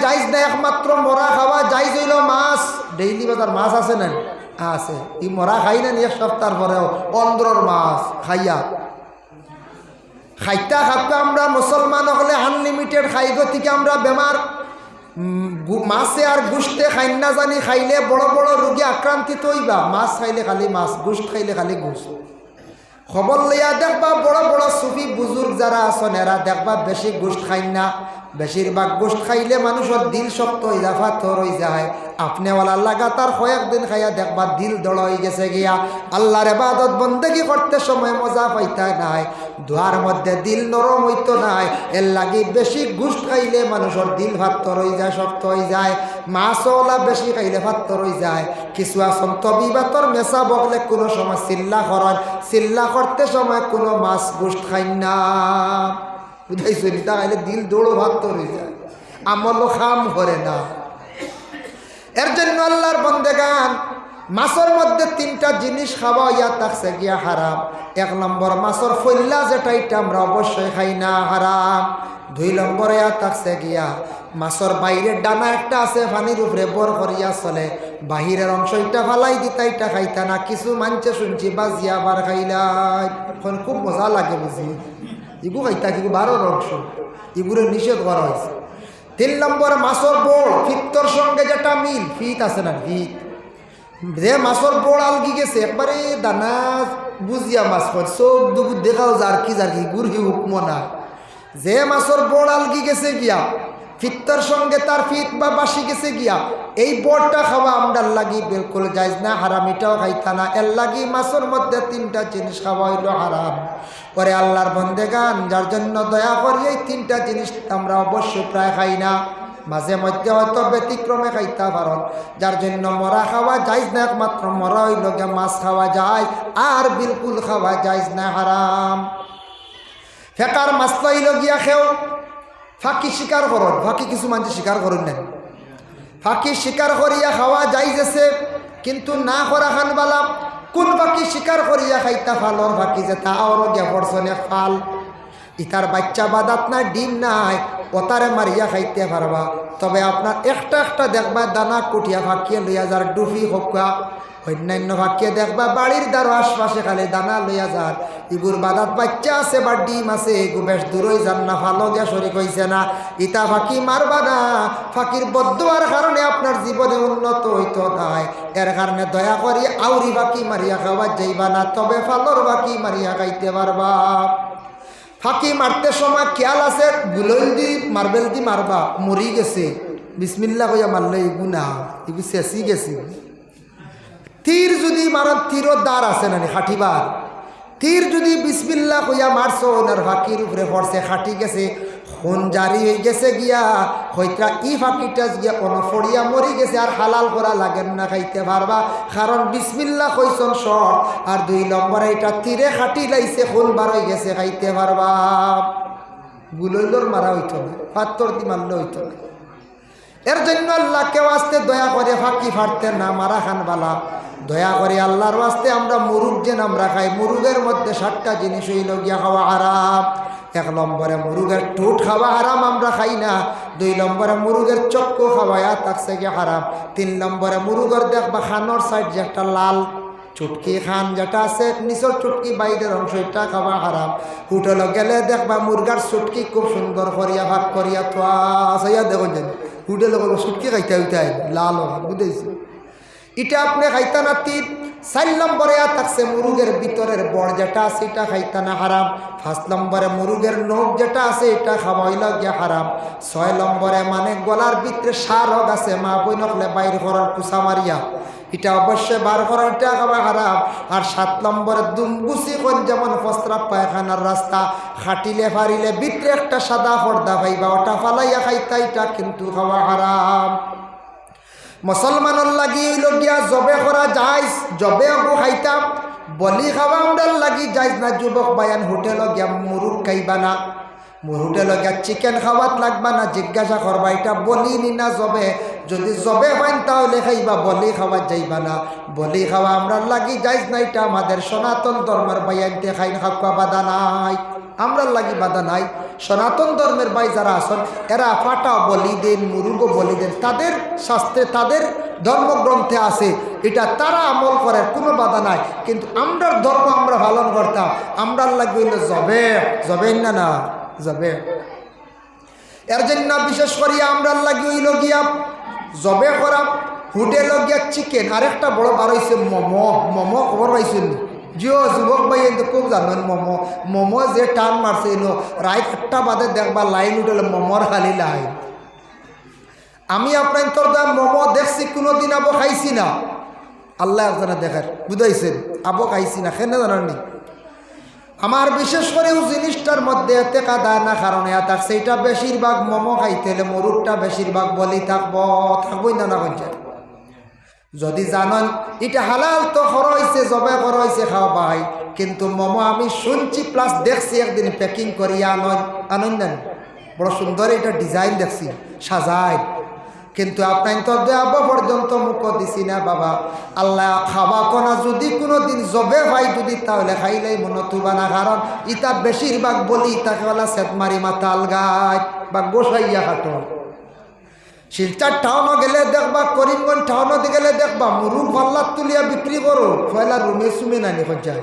জায়েজ না, একমাত্র মরা খাওয়া জায়েজ হইল মাছ। ডেইলি বাজার মাছ আছে না? আছে। এই মরা খাই না এক সপ্তাহ পরেও অন্ধ্রর মাছ খাইয়া খাইতা খাইতা আমরা মুসলমান হলে আনলিমিটেড খাইগো থেকে আমরা বেমার। মাছে আর গুস্তে খাই না জানি, খাইলে বড় বড় রোগী আক্রান্তিত হইবা। মাছ খাইলে খালি মাছ, গুস্ত খাইলে খালি গুস্ত। খবর লইয়া দেখবা বড় বড় সুফি বুজুর্গ যারা আছেন এরা দেখবা বেশি গোস্ত খাই না। বেশিরভাগ গোস্ত খাইলে মানুষের দিল শক্ত হয়ে যায়, পাথর হয়ে যায়। আপনিওয়ালা লাগাতার কয়েকদিন খাইয়া দেখবা দিল দড় হয়ে গেছে গিয়া। আল্লাহর ইবাদত বন্দেগি করতে সময় মজা পাইতা নাই, দোয়ার মধ্যে দিল নরম হইতো নাই। এর লাগি বেশি গোস্ত খাইলে মানুষের দিল পাথর হয়ে যায়, শক্ত হয়ে যায়। মাছওয়ালা বেশি খাইলে পাথর হয়ে যায়। কিছু আসন তবিবাতর মেসা বকলে কোনো সময় চিল্লা করেন, চিল্লা করতে সময় কোনো মাছ গোস্ত খাই না। বুঝাইছো? তা খাইলে দিল দৌড়ো পাথর হয়ে যায়, আমলও খাম করে না। এর জন্য আল্লাহর বন্দেগান মাছের মধ্যে তিনটা জিনিস খাওয়া ইয়া থাকছে গিয়া হারাম। এক নম্বর মাছের ফল্লা, যেটা এটা আমরা অবশ্যই খাই না, হারাম। দুই নম্বরে ইয়া থাকছে গিয়া মাছের বাইরের ডানা একটা আছে পানির উপরে বর করিয়া চলে, বাহিরের অংশ এটা ফালাই দিতা, এটা খাইতা না। কিছু মানছে শুনছি বাজিয়া বার খাইলাই, এখন খুব মজা লাগে বুঝি। এগু খাইতা কিন্তু বারোর অংশ, এগুলো নিষেধ করা হয়েছে। তিন নম্বর মাছের বোড়, ফিত্তর সঙ্গে যেটা মিল, ফিত আছে না, ফিত যে মাছের বোড় আলগি গেছে একবারে দানা বুঝিয়া মাছ পড় চোখ দুপুর দেখাও জারকি জারকি গুড়ি হুকমো না। যে মাছের বোড় আলগি গেছে গিয়া, ফিত্তর সঙ্গে তার ফিত বা বাসি গেছে গিয়া, এই বোড়টা খাওয়া আমরার লাগি বিলকুল জায়েজ না, হারাম। এটাও খাইতা না। এর লাগি মাছের মধ্যে তিনটা জিনিস খাওয়া হইল হারাম। পরে আল্লাহর বন্দেগান যার জন্য দয়া করি এই তিনটা জিনিস আমরা অবশ্যই প্রায় খাই না, মাঝে মধ্যে হয়তো ব্যতিক্রমে খাইতে পারেন। যার জন্য মরা খাওয়া যাইজ না, একমাত্র মরা হইল গিয়া মাছ খাওয়া যায়, আর বিলকুল খাওয়া যাইজ না, হারাম। ফেকার মাছলা হইল গিয়া খেও ফাঁকি শিকার করন, ফাঁকি কিছু মানুষ শিকার করুন না। ফাঁকি শিকার করিয়া খাওয়া যাইজ আছে, কিন্তু না করা খানবালা। কোন ফাঁকি শিকার করিয়া খাইতা ফালর ফাঁকি, যে তা আরো গিয়া পড়ছনে ফাল, ইতার বাচ্চা বাদাত নাই, ডিম নাই, ওতারে মারিয়া খাইতে পারবা। তবে আপনার একটা একটা দেখবা দানা কুটিয়া ফাঁকিয়ে লইয়া যার ডুফি হকা, অন্যান্য ফাঁকিয়ে দেখবা বাড়ির দ্বারো আশপাশে খালি দানা লইয়া যার। ইগুর বাদাত বাচ্চা আছে বা ডিম আছে, এগু বেশ দূরই যান না, ফালো গিয়া শরিক হইছে না। ইতা ফাঁকি মারবা না, ফাঁকির বদুয়ার কারণে আপনার জীবনে উন্নত হইতো নাই। এর কারণে দয়া করি আউরি ফাঁকি মারিয়া খাওয়া যাইবা না, তবে ফালোর ফাঁকি মারিয়া খাইতে পারবা। ফাঁকি মারতে সময় খেয়াল আছে, গুলল দি মার্বেল দি মারবা, মরি গেছে বিসমিল্লা কইয়া মারলে এগু না, এগু শেষি গেছে। তীর যদি মারার তীরও দ্বার আছে না খাটিবার, তীর যদি বিসমিল্লা কইয়া মারছো ওনার ফাঁকির উপরে পড়ছে, খাটি গেছে, খুন জারি হয়ে গেছে গিয়া, হইতা ই ফাঁকিটা গিয়া কোনো ফড়িয়া মরি গেছে, আর হালাল করা লাগেন না, খাইতে পারবা। কারণ বিসমিল্লা কইছন শর্ট, আর দুই নম্বরে এটা তীরে খাটি লাইছে, খুন বার হয়ে গেছে, খাইতে পারবা। গুলইলর মারা হইতো না, পাত্তর দি মারলে হইতো না। এর জন্য আল্লাহ কেউ আসতে দয়া করে ফাঁকি ফাটতে না মারা খানবালা। দয়া করে আল্লাহর ওয়াস্তে আমরা মুরুগ যেন আমরা খাই, মুরুগের মধ্যে 7টা জিনিস হইল গিয়া খাওয়া হারাম। 1 নম্বরে মুরুগের ঠোঁট খাওয়া হারাম, আমরা খাই না। 2 নম্বরে মুরুগের চক্কু খাওয়া থাকছে গিয়া হারাম। 3 নম্বরে মুরুগের দেখবা খানোর সাইড যে একটা লাল চুটকি খান যেটা আছে, নিচের চুটকি বাইরের অংশ, এটা খাওয়া হারাম। হোটেলে গেলে দেখবা মুরগার চুটকি খুব সুন্দর করিয়া ভাগ করিয়া থোয়া আছে, দেখুন যেন হোটেলে চুটকি খাইতে হইতে লাল বুঝেছি, এটা আপনি খাইতা না। 4 নম্বরে থাকছে মুরুগের ভিতরের বড় যেটা আছে, এটা খাইতা না, হারাম। 5 নম্বরে মুরুগের নখ যেটা আছে, এটা খাওয়া হইল গিয়া হারাম। 6 নম্বরে মানে গলার ভিতরে সারগ আছে, মা বই নকলে বাইর করার কুসা মারিয়া, এটা অবশ্যই বার করার, এটা খাওয়া হারাম। আর 7 নম্বরে দুমগুচি কোন যেমন প্রস্রাব পায়খানার রাস্তা, খাটিলে ফারিলে ভিতরে একটা সাদা পর্দা পাইবা, ওটা ফালাইয়া খাইতা, এটা কিন্তু খাওয়া হারাম। মুসলমানের লাগি হইল গিয়া জবে করা যাইজ, জবে অগু খাইতাম, বলি খাওয়া আমরার লাগি যাইজ না। যুবক বায়ান হোটেল গিয়া মুরুগ খাইবা না, হোটেল গিয়া চিকেন খাওয়াত লাগবা না, জিজ্ঞাসা করবা এটা বলি নি না জবে। যদি জবে পাইন তাহলে খাইবা, বলি খাওয়া যাইবা না। বলি খাওয়া আমরার লাগি যাইজ না, এটা আমাদের সনাতন ধর্মের বায়ানতে খাইন খাওয়া বাধা নাই, আমরার লাগি বাধা নাই। সনাতন ধর্মের ভাই যারা আছেন এরা ফাটা বলি দেন, মুরুগও বলি দেন, তাদের শাস্ত্রে তাদের ধর্মগ্রন্থে আছে, এটা তারা আমল করে, কোনো বাধা নাই। কিন্তু আমরার ধর্ম আমরা পালন করতাম, আমরার লাগবে হইল জবে না জবে। এর জন্য বিশেষ করিয়া আমরার লাগি হইল গিয়া জবে করা, হোটেল গিয়া চিকেন, আরেকটা বড় বার হয়েছে মোমো খবর পাইছেন? জিও যুবক ভাই খুব জানেন মোমো যে টান মারছে রাত 8টা বাদে দেখবা লাইন উঠলে মোমোর খালি লাইন। আমি আপনার তোর মোমো দেখছি, কোনোদিন আবো খাইছি না, আল্লাহ একজনে দেখার বুঝাইছেন, আবো খাইছি না, কেন জানাননি? আমার বিশেষ করে জিনিসটার মধ্যে এতে কাদা না কারণে থাকছে, এটা বেশিরভাগ মোমো খাইতে হলে মরুরটা বেশিরভাগ বলি থাকবই না কইছে। যদি জানেন এটা হালাল তো খর হয়েছে, জবে খর হয়েছে খাওয়া ভাই, কিন্তু মোমো আমি শুনছি প্লাস দেখছি একদিন প্যাকিং করিয়া আনন্দ বড় সুন্দর এটা ডিজাইন দেখছি সাজায়, কিন্তু আপনার তো দেওয়া পর্যন্ত মুখ দিছি না বাবা। আল্লাহ খাবা কোনা যদি কোনো দিন জবে ভাই যদি তাহলে খাইলেই মনে তুবা না, কারণ ইটা বেশিরভাগ বলি তাকে বলা সেতমারি মাথা আলগায় বা গোসাইয়া হাঁটো। শিলচার টাউনও গেলে দেখবা, করিমগঞ্জ টাউনও গেলে দেখবা মুরুগ পাল্লার তুলিয়া বিক্রি করো, পয়লা রুমে সুমে নানি যায়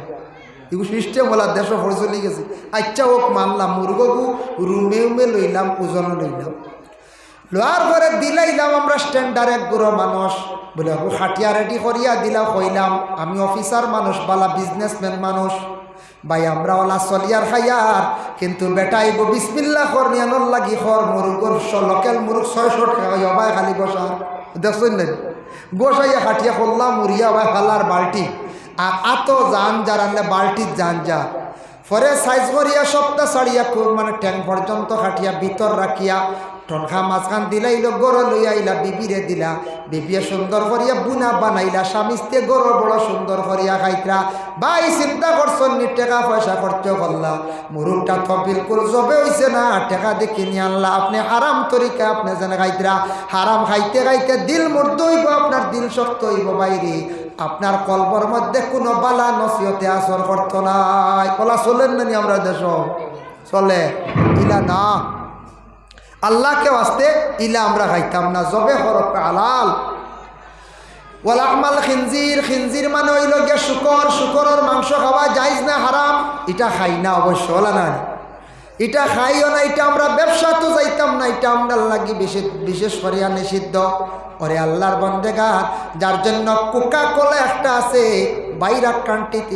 এগুলো সিস্টেম বলা দেশ ফরে চলে গেছে। আচ্ছা ওক মানলাম, মুরগকু রুমে লইলাম, ওজনও লইলাম, লোয়ার পরে দিলাইলাম আমরা স্ট্যান্ডার এক গুঁড়ো মানুষ বলে খাটিয়া রেডি করিয়া দিলাম, কইলাম আমি অফিসার মানুষ, বালা বিজনেসম্যান মানুষ ভাই, আমরা ওলা চলিয়ার খাইয়ার, কিন্তু বেটাই বিসমিল্লা খর নিয়ানোর লাগি খর মুরুগর লোকেল মুরুগ 600 টাকা ভাই খালি বসা দেখছেন না, বসাইয়া খাটিয়া করলাম মুড়িয়া ভাই ফালার বাল্টি, আর আত যান যার আনলে বাল্টির যান যা পরে সাইজ করিয়া সপ্তাহ ছাড়িয়া খুব মানে ট্যাং পর্যন্ত খাটিয়া ভিতর রাখিয়া টনখা মাঝখান দিলাইল, গড় লইয়া আইলা বিবিরে দিলা, বিবিয়ে সুন্দর করিয়া বুনা বানাইলা, স্বামী স্ত্রী গড় বড় সুন্দর করিয়া খাইতরা। ভাই চিন্তা করছেন নি টাকা পয়সা খরচ করলা, মুরুগটা তো বিলকুল জবে হইছে না, টাকা দিয়ে কিনে আনলা, আপনি হারাম তরিকা আপনি যেন খাইতরা, হারাম খাইতে খাইতে দিল মুর্দ হইব, আপনার দিল শক্ত হইব বাইরে, আপনার কলবর মধ্যে কোনো বালা নসিহতে আসর করতো নাই। কলা চলেন না আমরা দেশ চলে ইলা না, আল্লাহকে আসতে ইলা আমরা খাইতাম না, জবে হরফ আলাল। ওয়ালাহমাল খিনজির, খিনজির মানে হইল গিয়া শুকর, শুকরের মাংস খাওয়া যাইজ না হারাম, এটা খাই না অবশ্য ওলা না, এটা খাইও না, এটা আমরা ব্যবসা তো যাইতাম না, এটা আমরা লাগি বিশেষ করিয়া নিষিদ্ধ। ওরে আল্লাহর বন্দেগার, যার জন্য কোকা কোলা একটা আছে বাইরা কান্ট্রিত,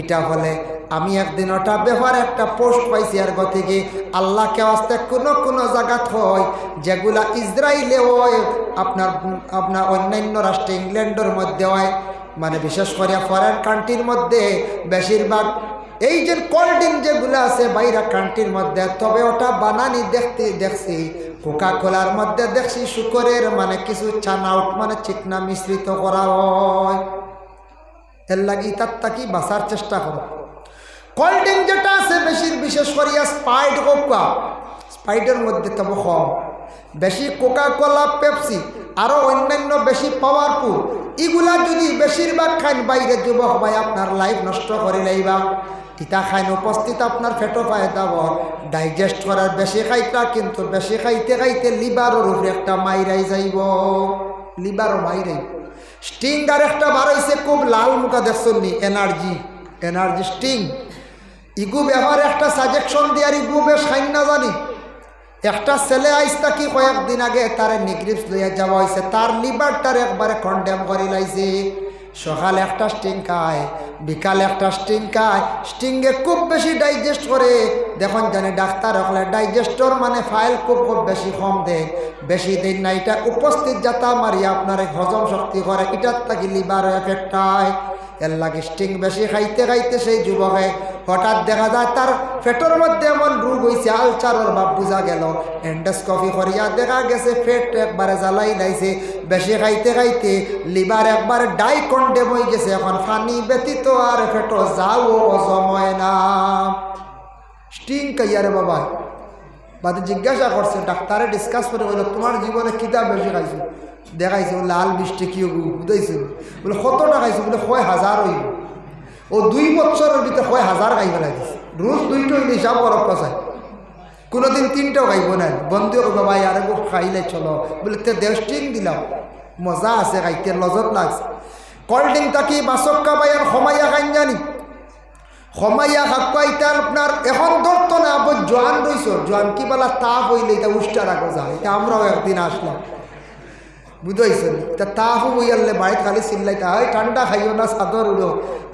এটা বলে আমি একদিন ওটা ব্যাপারে একটা পোস্ট পাইছি আর থেকে আল্লাহকে আসতে কোনো জায়গাত হয় যেগুলা ইসরায়েলে হয়, আপনার অন্যান্য রাষ্ট্রে ইংল্যান্ডের মধ্যে হয়, মানে বিশেষ করে ফরেন কান্ট্রির মধ্যে বেশিরভাগ এই যে কোল্ড ড্রিঙ্ক যেগুলো আছে বাইরা কান্ট্রির মধ্যে, তবে ওটা বানানি দেখছি কোকা কোলার মধ্যে দেখছি শুকরের মানে কিছু চানাউট মানে চিকনা মিশ্রিত করা হয়, এর লাগি তার তাকি বাঁচার চেষ্টা করো। কোল্ড ড্রিঙ্ক যেটা আছে বিশেষ করিয়া স্প্রাইট, কোকা স্প্রাইটের মধ্যে তবে কম, বেশি কোকা কোলা পেপসি আরও অন্যান্য বেশি পাওয়ারফুল, এগুলা যদি বেশিরভাগ খান বাইরে যুবক ভাই আপনার লাইফ নষ্ট করে লাইবা, ইটা খাইন উপস্থিত আপনার ফেটো পায়ে দাব ডাইজেস্ট করার বেশি খাইতা, কিন্তু বেশি খাইতে খাইতে লিভারের উপরে একটা মাইরাই যাইব, লিভারও মাইরাই। স্টিং আর একটা বার হয়েছে খুব লাল মুখা দেখছেন নি, এনার্জি স্টিং, ইগু ব্যবহার একটা সাজেকশন দিয়ার ইগু বেশ খাইন না জানি। একটা ছেলে আইসতা কি কয়েকদিন আগে তারে নিগ্রিপস লইয়া যাওয়া হয়েছে, তার লিভারটার একবারে কন্ডেম করে লাইছে, সকালে একটা স্টিং খায়, বিকালে একটা স্টিং খায়, স্টিংয়ে খুব বেশি ডাইজেস্ট করে, দেখুন জানে ডাক্তার হলে ডাইজেস্টর মানে ফাইল খুব বেশি কম দেয়, বেশি দিন না, এটা উপস্থিত যাতা মারিয়া আপনার হজম শক্তি করে, এটার থাকি লিভার এফেক্ট হয়। এর লাগে স্টিং বেশি খাইতে খাইতে সেই যুবকে হঠাৎ দেখা যায় তার পেটের মধ্যে এমন রোগ হয়েছে, আলচারের ভাব বোঝা গেল, এন্ডোস্কোপি করিয়া দেখা গেছে পেট একবারে জ্বালাই লাইছে, বেশি খাইতে খাইতে লিভার একবারে ডাইকন্ডেম হয়ে গেছে, এখন পানি ব্যতীত আর পেটো যাও হজম হয় না। স্টিং কাইয়ারে বাবা বাদে জিজ্ঞাসা করছে, ডাক্তারে ডিসকাস করে বললো তোমার জীবনে কিতা বেশি খাইছো, দেখাইছে বলে লাল মিষ্টি কি বুঝাইছে, বলে কত টাকা খাইছে, বলে 1000 হইব, ও 2 বছরের ভিতরে 1000 খাই ফেলাই দিছে, রোজ 2টো হইলে হিসাব করক চাই কোনোদিন 3টাও খাইব না, বন্ধু করবো ভাই আর খাইলে চলো, বলে তো দেশ টিং দিলাম, মজা আছে খাইতে, লজত লাগছে। কোল্ড ড্রিঙ্ক থাকি বাসক্কা বাইয়ার সমাইয়া খাইন জানি, সমাইয়া খাইতে আপনার এখন ধরতো না, আবার জোয়ান রইছ, জোয়ান কি বলা তাপ হইলে এটা উষ্টা রাখা যায়। এটা আমরাও একদিন আসলাম, বুঝাইছেন, তা তাপও বইয়ালে বাড়িতে খালি চিল্লাইতা হয় ঠান্ডা খাইও না চাদর উড়ো,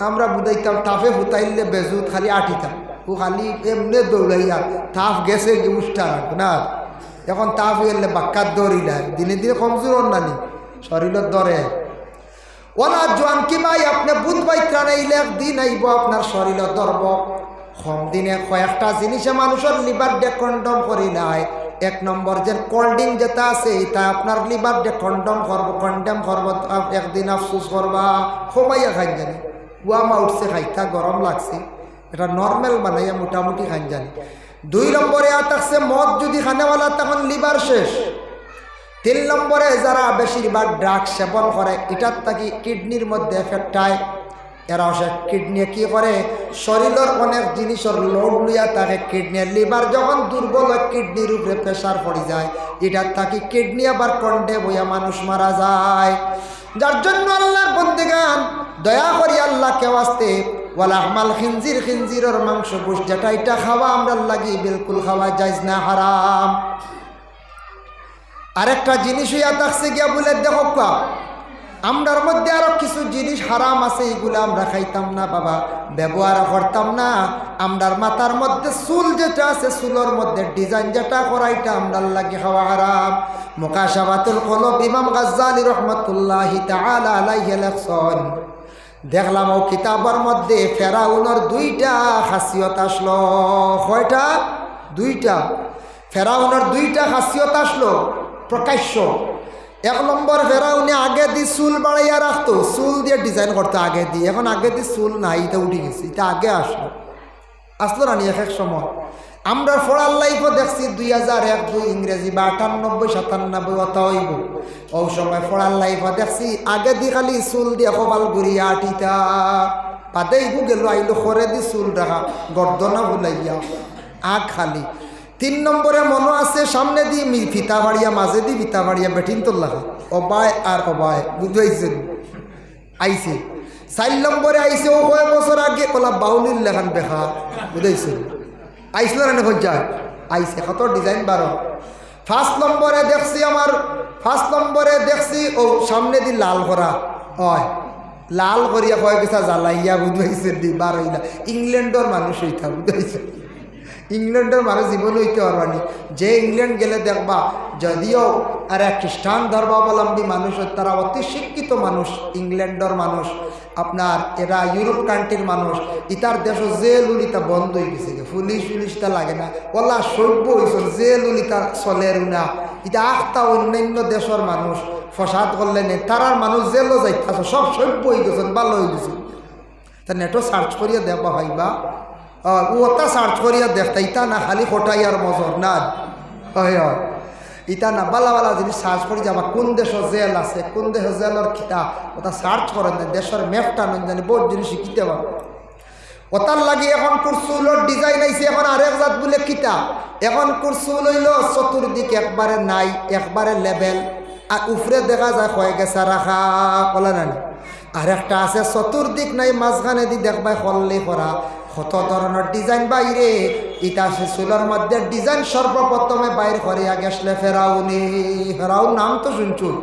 আমরা বুঝাইতাম তাপে ফুটাইলে বেজুত খালি আটিতাম, ও খালি এমনি দৌড়াইয়া তাপ গেছে উষ্টা রাখ না। এখন তাপ হইলে বাক্কার দৌড়িলায় দিনে দিনে কমজোর নানি শরীরের দরে ওলা জোয়ান কি ভাই আপনি বুধ বাইত্রা নাইলে একদিন আইব আপনার শরীরের দরব। কম দিনে কয়েকটা জিনিসে মানুষের লিভার ডে কন্ডম করি নাই। 1 নম্বর যে কোল্ড ড্রিঙ্ক যেটা আছে এটা আপনার লিভার ডে কন্ডম করব, একদিন আফসোস করবা, কমাইয়া খাই জানি, কুয়ামা উঠছে খাইতা গরম লাগছে, এটা নর্মাল বানাইয়া মোটামুটি খাই জানি। 2 নম্বরে থাকছে মদ যদি খানেওয়ালা তখন লিভার শেষ। 3 নম্বরে যারা বেশিরভাগ ড্রাগ সেবন করে এটার থাকি কিডনির মধ্যে এফেক্ট হয়। এরা কিডনি কি করে শরীরের অনেক জিনিসের লোড লইয়া থাকে কিডনি, লিভার যখন দুর্বল হয় কিডনির উপরে প্রেশার পড়ে যায়, এটার থাকি কিডনি আবার কন্ডে বইয়া মানুষ মারা যায়। যার জন্য আল্লাহর বন্দেগান দয়া করি আল্লাহকে ওয়াস্তে ওয়ালা আমাল খিনজির, খিনজিরের মাংস গোশত যেটা এটা খাওয়া আমরা লাগি বিলকুল খাওয়া জায়েজ না, হারাম। আরেকটা জিনিস হইয়া থাকছে গিয়া বলে দেখো কা আমরার মধ্যে আরো কিছু জিনিস হারাম আছে, এগুলো আমরা খাইতাম না বাবা, ব্যবহার করতাম না। আমরার মাথার মধ্যে চুল যেটা আছে চুলের মধ্যে ডিজাইন যেটা করা এটা আমরার লাগে খাওয়া হারাম। মুকাশাফাতুল কলব ইমাম গাজ্জালী রাহমাতুল্লাহি তাআলা আলাইহি লেখছেন, দেখলাম ও কিতাবের মধ্যে ফেরাউনের 2টা খাসিয়ত আসলো। কয়টা? 2টা। ফেরাউনের 2টা খাসিয়ত আসলো প্রকাশ্য। 1 নম্বর ফেরাউনে আগে দি চুল বাড়াইয়া রাখতো, চুল দিয়ে ডিজাইন করতো আগে দিয়ে, এখন আগে দি চুল নাই, এটা উঠে গেছে, এটা আগে আসলো না নি এক সময়। আমরা ফোড়ার লাইফও দেখছি 2001-2 ইংরেজি বা 98-97 অথা হইব, ও সময় ফোড়ার লাইফও দেখছি আগে দি খালি চুল দিয়ে কপাল ঘুরিয়া আটিতা পাতে ইগু গেল আইলো খরে দি চুল রাখা গর্দনা বুলাইয়া আগ খালি। 3 নম্বরে মনে আছে সামনে দিয়ে ফিতা বাড়িয়া মাঝে দিয়ে ফিতা বাড়িয়া বেঠিন তোর লাগা অবায় আর অবায়, বুঝাইছেন আইসে। 4 নম্বরে আইসে ও কয়েক বছর আগে ওলা বাউলির লেখান বেখা, বুঝাইছেন আইসল না যায় আইসে কত ডিজাইন 12। 1 নম্বরে দেখছি আমার 1 নম্বরে দেখছি ও সামনে দি লাল করা হয়, লাল করিয়া কয়েক গেছা জ্বালাইয়া, বুঝাইছেন দি 12 ইংল্যান্ডর মানুষ হইতা, বুঝাইছেন ইংল্যান্ডের মানুষ জীবন হইতে পারবানি। যে ইংল্যান্ড গেলে দেখবা যদিও আর এক খ্রিস্টান ধর্মাবলম্বী মানুষ, তারা অতি শিক্ষিত মানুষ, ইংল্যান্ডের মানুষ আপনার, এরা ইউরোপ কান্ট্রির মানুষ, ইতার দেশ জেল উলিতা বন্ধ হয়ে গেছে, পুলিশটা লাগে না, ওলা সভ্য হয়েছিল, জেল উলিতা চলের না। এটা 8টা অন্যান্য দেশের মানুষ ফসাদ করলে নেই, তারার মানুষ জেলও যাইতেছে, সব সভ্য হয়ে গেছেন, ভালো হয়ে গেছে। তা নেটও সার্চ করিয়া দেখবা ভাইবা, ওটা সার্চ করিয়া দেখতা, ইটা না খালি খোটাই আর মজর না, হয় ইটা না বালা বালা জিনিস সার্চ করি যাবা কোন দেশের জেল আছে, কোন দেশের জেলের খিতা ওটা সার্চ করেন না, দেশের ম্যাপটা নন জানি বহুত জিনিস শিখিতে পারো। ওটার লাগে এখন কুরসুলের ডিজাইন আইছে, এখন আরেক জাত বলে কিতা, এখন কুরসুল হইল চতুর্দিক একবারে নাই, একবারে লেভেল, আর উপরে দেখা যায় হয়ে গেছে রাখা বলে না। আরেকটা আছে চতুর্দিক নাই, মাঝখানে দি দেখবাই হল্লি করা, কত ধরনের ডিজাইন বাইরে। ইটা সে চুলের মধ্যে ডিজাইন সর্বপ্রথমে বাইর করিয়া গেছলে ফেরাউনি। ফেরাউন নাম তো শুনছুন,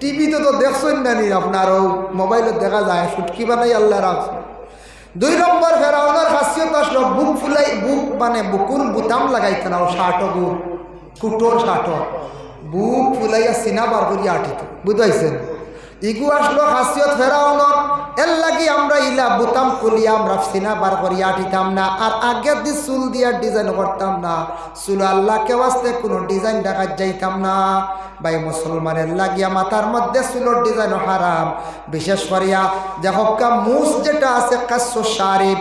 টিভিতে তো দেখছেন নানি, আপনারও মোবাইলে দেখা যায়, সুটকি বানাই আল্লাহ রাখছে। 2 নম্বর ফেরাউনের খাসিয়ত আসলো বুক ফুলাই, বুক মানে বুকুর বুতাম লাগাইতে না, শার্টও বুক কুটোর শার্টও বুক ফুলাইয়া সিনা বার করিয়া আটিত, বুঝাইছেন ইগু আসলো খাসিয়ত ফেরাউনের। এর লাগি আমরা ইলা বুতাম খুলিয়া আমরা সিনা বার করিয়া আটিতাম না, আর আগের দিয়ে চুল দিয়া ডিজাইন করতাম না, চুল আল্লাহকে ওয়াস্তে কোনো ডিজাইন দেখা যাইতাম না। ভাই মুসলমানের লাগিয়া মাথার মধ্যে চুলের ডিজাইন হারাম, বিশেষ করিয়া দেখকা মুস যেটা আছে কাসু শারিফ,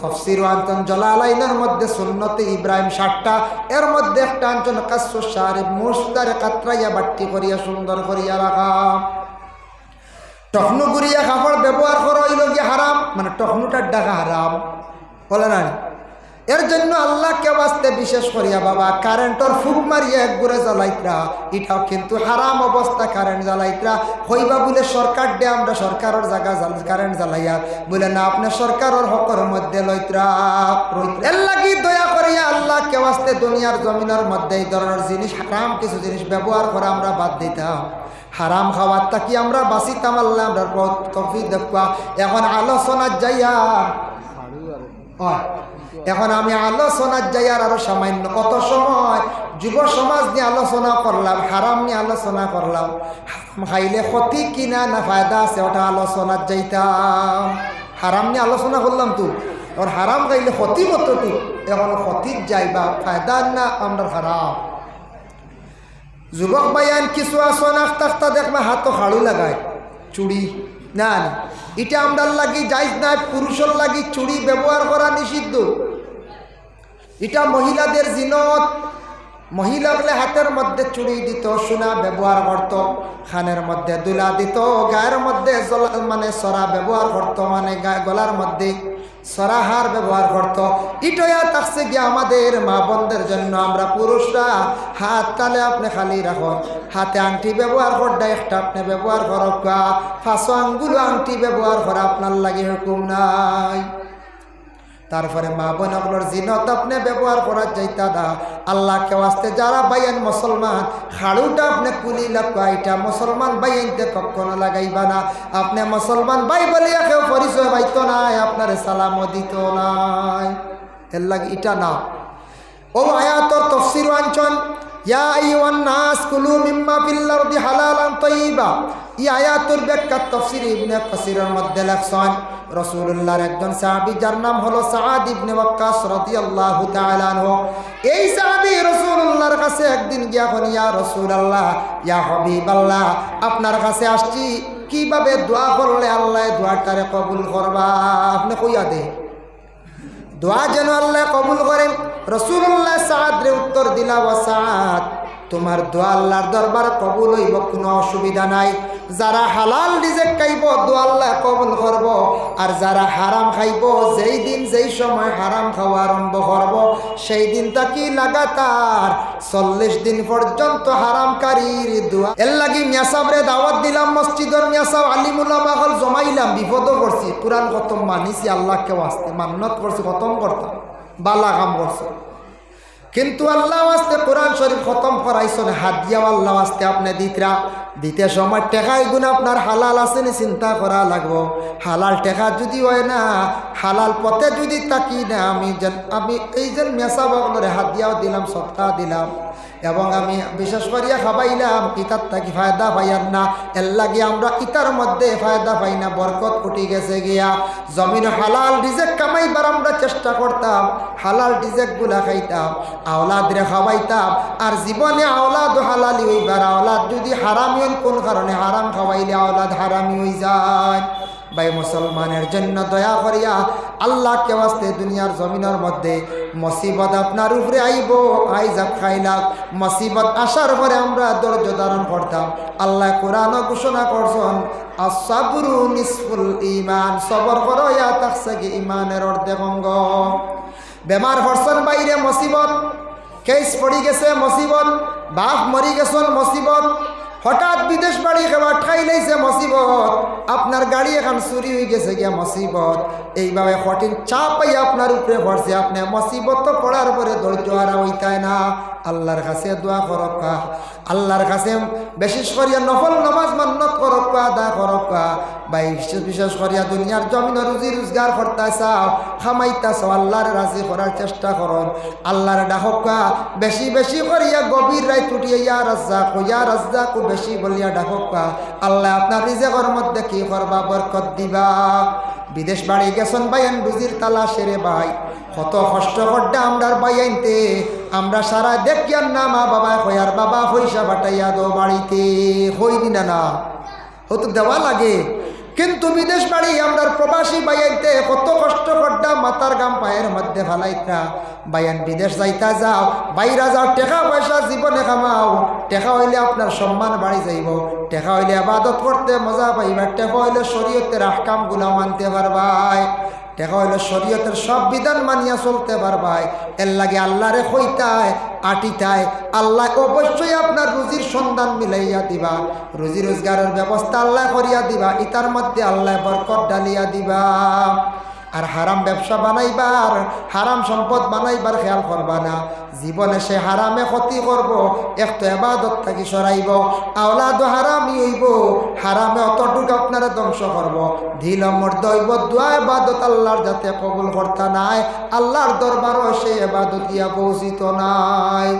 তফসির আঞ্চন জালালাইনের মধ্যে সুন্নতে ইব্রাহিম 7টা, এর মধ্যে একটা আঞ্চন কাসু শারিফ, মুস্তারে কাতরাইয়া বাট্টি করিয়া সুন্দর করিয়া রাখা। টখনু গুড়িয়া কাপড় ব্যবহার করা হইল গিয়ে হারাম, মানে টখনুটার ডাকা হারাম বলে না। এর জন্য আল্লাহকে বাঁচতে বিশেষ করিয়া বাবা কারেন্টর ফুক মারিয়া এক ঘুরে জ্বালাইতরা, এটাও কিন্তু হারাম অবস্থা। কারেন্ট জ্বালাইতরা হইবা বলে সরকার দে আমরা সরকারের জায়গা কারেন্ট জ্বালাইয়া বলে না, আপনি সরকারের হকের মধ্যে লইতরা। এর লাগি দয়া করিয়া আল্লাহকে বাঁচতে দুনিয়ার জমিনের মধ্যে এই ধরনের জিনিস হারাম কিছু জিনিস ব্যবহার করা আমরা বাদ দিতাম। হারাম খাওয়ার তাকি আমরা বাঁচিতাম। আল্লাহ আমরা তৌফিক দেখবা। এখন আলোচনার যাইয়া এখন আমি আলোচনার যাই আর আরো সামান্য কত সময় যুব সমাজ নিয়ে আলোচনা করলাম, হারাম নিয়ে আলোচনা করলাম। হারাম খাইলে ক্ষতি কিনা না ফায়দা আছে ওটা আলোচনার যাইতাম। হারাম নিয়ে আলোচনা করলাম তো, আর হারাম খাইলে ক্ষতি কত তো, এখন ক্ষতির যাইবা ফায়দা না আমরা হারাম। যুবক ভাইয়ান কিছু আসন আখতা দেখবা হাতও হাড়ু লাগায় চুড়ি না, এটা আমরার লাগি যাইজ নাই। পুরুষের লাগি চুড়ি ব্যবহার করা নিষিদ্ধ। এটা মহিলাদের জিনত। মহিলাগুলো হাতের মধ্যে চুড়ি দিত, সোনা ব্যবহার করত, খানের মধ্যে দুলা দিত, গায়ের মধ্যে মানে সরা ব্যবহার করত, মানে গলার মধ্যে সরাহার ব্যবহার করত। ইটয়া থাকছে গিয়ে আমাদের মা বোনদের জন্য। আমরা পুরুষরা হাত তালে আপনি খালি রাখুন, হাতে আংটি ব্যবহার করতে একটা আপনি ব্যবহার করক, 5 আঙ্গুল আংটি ব্যবহার করা আপনার লাগে হুকুম নাই। তারপরে মা বোনগুলোর জিনত আপনি ব্যবহার করার যাইতা না। আল্লাহকে ওয়াস্তে যারা বাইয়ান মুসলমান খাড়ুটা আপনি কুলি লাগবা, এটা মুসলমান বাইনতে কখনো লাগাইবা না। আপনি মুসলমান ভাই বলিয়া কেউ পরিচয় পাইতো নাই, আপনার সালামও দিত নাই। এর লাগে এটা না। ও আয়াতর তাফসীর আনছন, ইয়া আইয়ুহান নাস কুলু মিম্মা ফিল আরদি হালালান তাইয়্যিবা। এই আয়াতের ব্যাখ্যা তাফসীর ইবনে কাসিরের মধ্যে লেখছেন রাসূলুল্লাহর একজন সাহাবী যার নাম হলো সাআদ ইবনে ওয়াক্কাস রাদিয়াল্লাহু তাআলা আনহু। এই সাহাবী রাসূলুল্লাহর কাছে একদিন গিয়া বলেন, ইয়া রাসূলুল্লাহ, ইয়া হাবিবাল্লাহ, আপনার কাছে আসছি, কিভাবে দোয়া করলে আল্লাহ দোয়াটারে কবুল করবা আপনি কইয়া দে, দোয়া যেন আল্লাহ কবুল করেন। রাসূলুল্লাহ সাআদরে উত্তর দিলা, ওয়া সাআদ, তোমার দোয়া আল্লাহর দরবার কবুল হইব, কোনো অসুবিধা নাই। যারা হালাল রিজিক খাইব দোয়া আল্লাহ কবুল করব, আর যারা হারাম খাইব যেই দিন যেই সময় হারাম খাওয়া আরম্ভ করব সেই দিন তাকি লাগাতার 40 দিন পর্যন্ত হারামকারীর দোয়া। এর লাগি মিয়াসাবরে দাওয়াত দিলাম, মসজিদের মিয়াসাব আলিম উলামা হল জমাইলাম, বিপদও করছি, কুরআন খতম মানিছি, আল্লাহকে ওয়াস্তে মান্নত করছি, খতম করতাম, বালা কাম করছি। কিন্তু আল্লাহ ওয়াস্তে কোরআন শরীফ খতম করাইছেন, হাদিয়া আল্লাহ ওয়াস্তে আপনি দিতে সময় টেকা এগুন আপনার হালাল আছে নি চিন্তা করা লাগবো। হালাল টেকা যদি হয় না, হালাল পথে যদি তাকি না, আমি এই যে মেসা বগলরে হাদিয়াও দিলাম, সপ্তাহ দিলাম, এবং আমি বিশেষ করিয়া খাবাইলাম, ইতার থাকি ফায়দা পাইয়ার না। এর লাগে আমরা ইতার মধ্যে ফায়দা পাই না, বরকত উঠি গেছে গিয়া। জমিন হালাল রিজেক কামাইবার আমরা চেষ্টা করতাম, হালাল রিজেকগুলা খাইতাম, আওলাদরে খাওয়াইতাম, আর জীবনে আওলাদ হালালি হইবার। আওলাদ যদি হারামি হন, কোন কারণে হারাম খাওয়াইলে আওলাদ হারামি হয়ে যায়। ভাই মুসলমানের জন্য দয়া করিয়া আল্লাহকে ওয়াস্তে দুনিয়ার জমিনের মধ্যে মুসিবত আপনার উপরে আইব, আইজাব খাইলাম, মুসিবত আসার পরে আমরা ধৈর্য ধারণ করতাম। আল্লাহ কোরআন ঘোষণা করছেন, আস-সাবরু নিসফুল ঈমান, সবর করো ইয়া তাকসাগি ঈমানের অর্ধেক অঙ্গ। বেমার পড়ছেন বাইরে মুসিবত, কেস পড়ি গেছে মুসিবত, বাপ মরি গেছেন মুসিবত, হঠাৎ বিদেশ বাড়ি খাবার ঠাই লাইছে মুসিবত, আপনার গাড়ি এখন চুরি হয়ে গেছে গিয়া মুসিবত। এইভাবে কঠিন চাপ পাইয়া আপনার উপরে পড়ছে, আপনি মুসিবত তো পড়ার পরে ধৈর্য হারা হইতায় না। আল্লাহর কাছে দোয়া করক্কা, আল্লাহর কাছে বিশেষ করিয়া নফল নামাজ মান্নত করক্কা, আদা করক্কা। ভাই বিশেষ করিয়া দুনিয়ার জমিন রুজি রোজগার করতে চাও, খামাইতা চাও, আল্লাহর রাজি করার চেষ্টা করুন, আল্লাহর ডাকক্কা বেশি বেশি করিয়া গভীর রাত উঠিয়ে ইয়া রাজ্জাক বেশি বলিয়া ডাকক্কা। আল্লাহ আপনার রিজেকের মধ্যে কি করবা, বরকত দিবা। বিদেশ বাড়ি গেছেন বাইন রুজির তালাশে রে ভাই, কত কষ্ট করতে আমরার বাইনতে, আমরা সারা দেখিয়ার না মা বাবা কয়ার বাবা পয়সা পাঠাইয়া দো বাড়িতে, হইনি না না হতো দেওয়া লাগে। কিন্তু বিদেশ বাড়ি আমরার প্রবাসী বাইনতে কত কষ্ট করতে, মাথার গাম পায়ের মধ্যে ফালাইতা। বাইন বিদেশ যাইতা যাও, বাইরা যাও, টেকা পয়সা জীবনে কামাও, টেকা হইলে আপনার সম্মান বাড়ি যাইব, টেকা হইলে আবাদত করতে মজা পাইবা, টেকা হইলে শরীয়তের আহকামগুলো মানতে পারবাই। টেকা হইলো শরীয়তের সব বিধান মানিয়া চলতে পারবাই, এর লাগে আল্লাহরে কইতায় আটিতায় আল্লাহ অবশ্যই আপনার রুজির সন্ধান মিলাইয়া দিবা, রুজি রোজগারের ব্যবস্থা আল্লাহ করিয়া দিবা, ইতার মধ্যে আল্লাহ বরকত ডালিয়া দিবা। আর হারাম ব্যবসা বানাইবার, হারাম সম্পদ বানাইবার খেয়াল করবা না, জীবনে সে হারামে ক্ষতি করব, একটু এবাদত থাকি সরাইব, আওলাদ হারামি হইব, হারামে অতটুকু আপনারা ধ্বংস করব, ঢিল মর্দ হইব, দোয়া এবাদত আল্লাহর যাতে কবুল করতা নাই, আল্লাহর দরবারও সে এবাদত ইয়া পৌঁছিত নাই।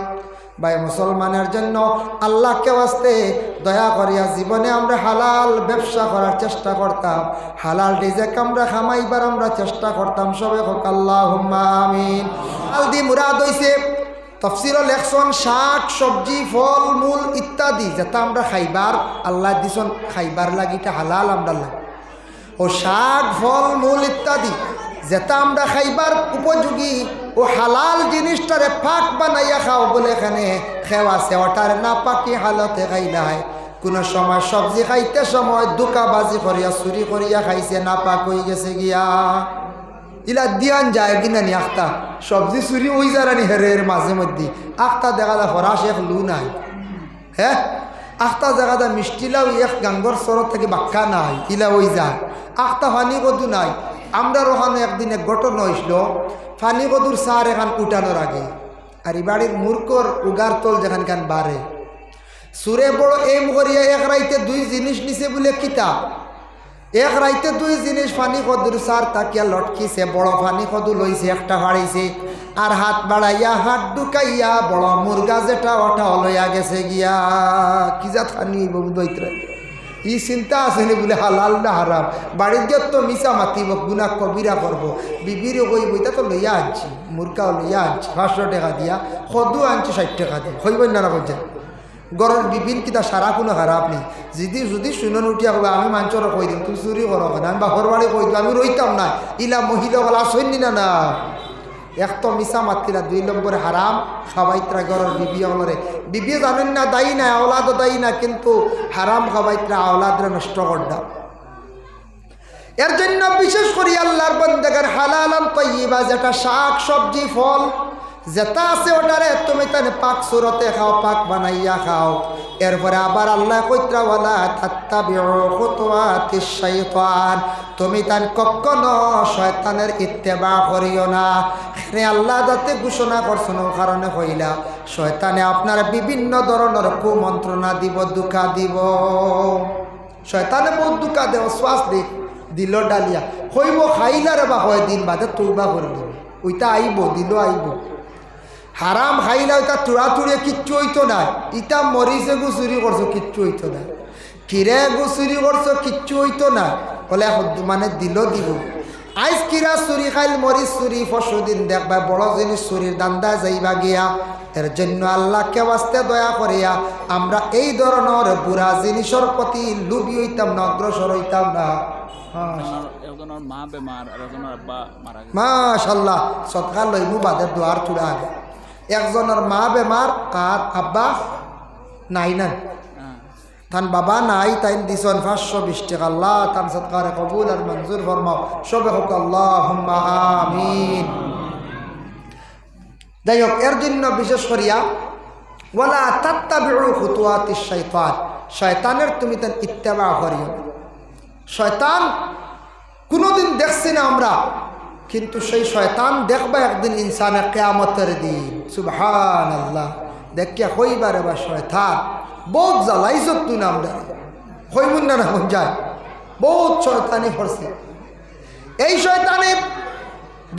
ভাই মুসলমানের জন্য আল্লাহকে ওয়াস্তে দয়া করিয়া জীবনে আমরা হালাল ব্যবসা করার চেষ্টা করতাম, হালাল রিজেক আমরা খামাইবার আমরা চেষ্টা করতাম। সবে হোক আল্লাহুম্মা আমিন। আলদি মুরাদ হইছে তফসিরও লেখছন শাক সবজি ফল মূল ইত্যাদি যেটা আমরা খাইবার আল্লাহ দিছন খাইবার লাগিটা হালাল আমরা লাগে, ও শাক ফল মূল ইত্যাদি যেটা আমরা খাইবার উপযোগী ও হালাল জিনিসটারে পাক বানাইয়া খাও বলে এখানে খেওয়া আছে, ওটার না পাকি হালতে খাইলাই। কোনো সময় সবজি খাইতে সময় দুকাবাজি করিয়া চুরি করিয়া খাইছে, না পাক হয়ে গেছে গিয়া, ইলা দিয়ান যায় কিনা নি আখতা সবজি চুরি ওই যারানি হেরের মাঝে মধ্যে আখতা দেখা যায় হরাস এক লু নাই, হ্যাঁ আখতা জায়গা যা মিষ্টিলাও এক গাঙ্গর সরত থেকে বাক্কা নাই, ইলা ওই যায় আখতা ফানি কদু নাই। আমরা ওখানে একদিন এক ঘটনা হয়েছিল, ফানি কদুর সার এখান উঠানোর আগে আর এই বাড়ির মূর্খর উগার তল যেখানখান বাড়ে সুরে বড় এম করিয়া এক রাইতে দুই জিনিস নিছে বলে কিতা, এক রাইতে দুই জিনিস ফানি কদুর সার তাকিয়া লটকিছে, বড় ফানি কদু লইছে একটা হাড়িছে আর হাত বাড়াইয়া হাত ঢুকাইয়া বড় মুরগা যেটা ওটা লইয়া গেছে গিয়া, কি যা ফানি বৈত্রা ই চিন্তা আসেনি বলে হালাল না হারাম, বাড়ির গিয়ে তো মিশা মাতিব গুণা কবিরা করব, বিবিরও কইব এটা তো লইয়া আনছি, মুরগাও লইয়া আনছি 500 টাকা দিয়া, সদু আনছি 60 টাকা দিয়ে, হইবেন না বলছে গরর বিপিন কিতা সারা কোনো খারাপ নেই। যদি শুনন উঠিয়া কবে আমি মানুষরা কই দিম তুই চুরি করো না, আমি বাপর বাড়ি কই দিম আমি রইতাম না, ইলা মহিলা বলা আসেননি না না এক তো মিশা মাতিরা, 2 নম্বরে হারাম খাবাইত্রা গরর বিবি হলরে, বিবি জানেন না দায়ী না, আওলাদও দায়ী না, কিন্তু হারাম খাবাইত্রা আওলাদরা নষ্ট করদাম। এর জন্য বিশেষ করে আল্লাহর বান্দাগার হালালান তাইয়্যিবা যেটা শাক সবজি ফল যেটা আছে ওটারে তুমি তানে পাক সুরতে খাও, পাক বানাইয়া খাও। এরপরে আবার আল্লাহ কইত্রা ওয়ালা তাত্তাবিউ খুতুওয়াতিশ শাইতান, তুমি তান কখনো শয়তানের ইত্তেবা করিও না। এখানে আল্লাহ যাতে ঘোষণা করছেন ও কারণে হইলা শয়তানে আপনার বিভিন্ন ধরনের কুমন্ত্রণা দিব, দুঃখা দিব, শয়তানে বহুত দুঃখা দেব, শ্বাস দিল ডালিয়া হইব খাইলারে বা হয় দিন বাদে তৌবা করে দেব, ওইটা আইব দিল আইব। হারাম খাইলা ওইটা তুড়াতুড়িয়ে কিচ্ছু হইতো না, ইটা মরিছে গু চুরি করছো কিচ্ছু হইতো না, কিরে গু চুরি করছো কিচ্ছু হইতো না, বলে মানে দিল দিব। আইস কিরা চুরি খাইল মরিচ চুরি পরশুদিন দেখবা বড় জিনিস চুরির দান্দা যাইবা গিয়া। এর জন্য আল্লাহকে বাস্তে দয়া করিয়া আমরা এই ধরনের বুড়া জিনিসের প্রতি লুবি হইতাম না, অগ্রসর হইতাম না। মাশাআল্লাহ সৎকার লইমু বাদের দোয়ার থুড়া আগে, একজনের মা বেমার আর আব্বা নাই না, তান বাবা নাই, তাই দিছন 520 টাকা, আল্লাহ তান সৎকারে কবুল আর মঞ্জুর ফরমাও, সবে হোক আল্লাহুম্মা আমিন। যাই হোক, এর জন্য বিশেষ করিয়া ওয়ালা তাত্তাবিউ খুতুওয়াতিশ শাইতান, শয়তানের তুমি তান ইত্তেবা করিও। শয়তান কোনোদিন দেখছি না আমরা, কিন্তু সেই শয়তান দেখবা একদিন ইনসানের কিয়ামতের দিন। সুবহানাল্লাহ, দেখিয়া হইবারে বা শয়তান বহুত জ্বালাইছ তুই না আমরা হইমুন না মন যায়, বহুত শয়তানি করছে। এই শয়তানে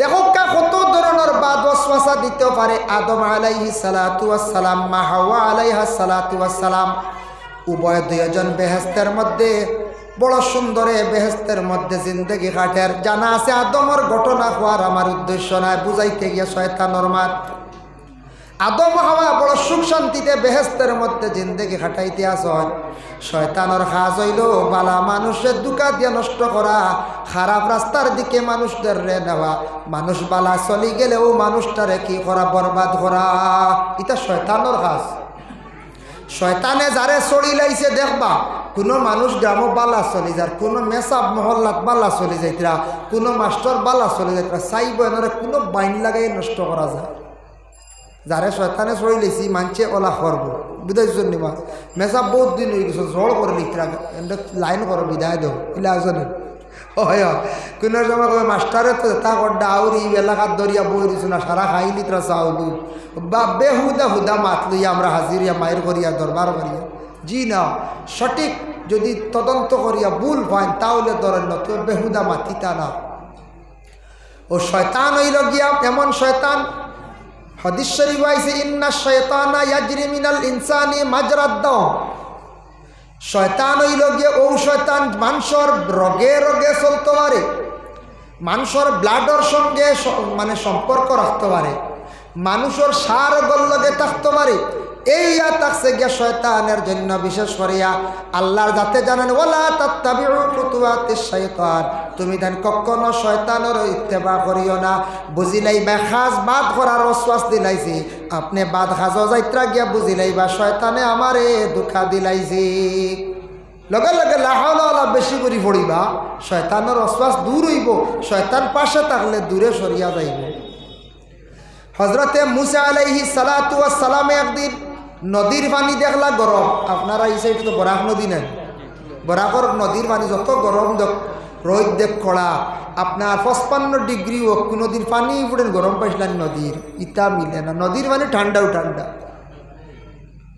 দেখো কত ধরনের বাদ ওয়াসওয়াসা দিতে পারে। আদম আলাইহিস সালাতু ওয়াস সালাম, মা হাওয়া আলাইহাস সালাতু ওয়াস সালাম, উভয় দুইজন বেহেশতের মধ্যে বড় সুন্দরে বেহেশতের মধ্যে জিন্দেগি কাটের। জানা আছে আদমের ঘটনা হওয়ার আমার উদ্দেশ্য নয়, বুঝাইতে গিয়ে শয়তানের মাত। আদম হাওয়া বড় সুখ শান্তিতে বেহেশতের মধ্যে জিন্দেগি কাটাইতে আসন। শয়তানের কাজ হইল বালা মানুষের দুকা দিয়ে নষ্ট করা, খারাপ রাস্তার দিকে মানুষদের নেওয়া, মানুষ বালা চলি গেলেও মানুষটারে কি করা, বরবাদ করা, এটা শয়তানের কাজ। শয়তানে যারে চড়ি লাইছে দেখবা কোনো মানুষ গ্রামও বালা চলে যার, কোনো মেসাব মহল্লাত বালা চলে যাইতরা, কোনো মাস্টার বালা চলে যাইতরা, চাইব এনারা কোনো বাইন লাগাই নষ্ট করা যায়। যারে শয়তানে চড়ি লেছি মানছে ওলা করব, বুঝাইছেন নিবা। মেসাব বহুত দিন হয়ে গেছে, জড় করে লিখরা লাইন করো বিদায় দেও ইলা আসনে। হয় কোনো সময় কবে মাস্টারে তো তা করডা আউরি এলাকার দরিয়া বই দিছ না, সারা খাই লিত্রা চাউলু বা বেহুদা হুদা মাত লইয়া আমরা হাজিরিয়া মায়ের করিয়া দরবার করিয়া। জি না, সঠিক যদি তদন্ত করিয়া ভুল পান তাহলে ধরেন না, তো বেহুদা মাতিতা না। ও শয়তান হইল গিয়া এমন শয়তান, হাদিস শরীফ আইছে ইন্না শায়তানা ইয়াজরি মিনাল ইনসানি মাজরাদ দাম। শয়তান হইল গিয়ে ও শয়তান মানুষের রগে রগে চলতে পারে, মানুষের ব্লাডের সঙ্গে মানে সম্পর্ক রাখতে পারে, মানুষের সার গল্লগে থাকতে পারে। এই থাকছে গিয়া শয়তানের জন্য বিশেষ করিয়া আল্লাহর যাতে জানেন ওয়ালা তাত্তাবিউ খুতুওয়াতিশ শাইতান, তুমি দেন কখনো শয়তানের ইত্তেবা করিও না। বুঝিলাই বা খাজ বাদ করার ওয়াসওয়াস দিলাইছি, আপনি বাদ খাজও যাইত্রা গিয়া বুঝিলাই বা শয়তানে আমারে দুঃখা দিলাইছি, লগে লগে লাহাওলা বেশি করে পড়িবা, শয়তানের ওয়াসওয়াস দূর হইব, শয়তান পাশে থাকলে দূরে সরিয়া যাইব। হযরতে মুসা আলাইহিস সালাতু ওয়াস সালামে একদিন নদীর পানি দেখলা গরম। আপনারা এই সাইডে তো বরাক নদী নেন, বরাকর নদীর পানি যত গরম রোদ দেখ খড়া, আপনার 55 ডিগ্রি হোক নদীর পানি ফুটেন গরম পাইছিলেন, নদীর ইটা মিলে না। নদীর পানি ঠান্ডাও ঠান্ডা,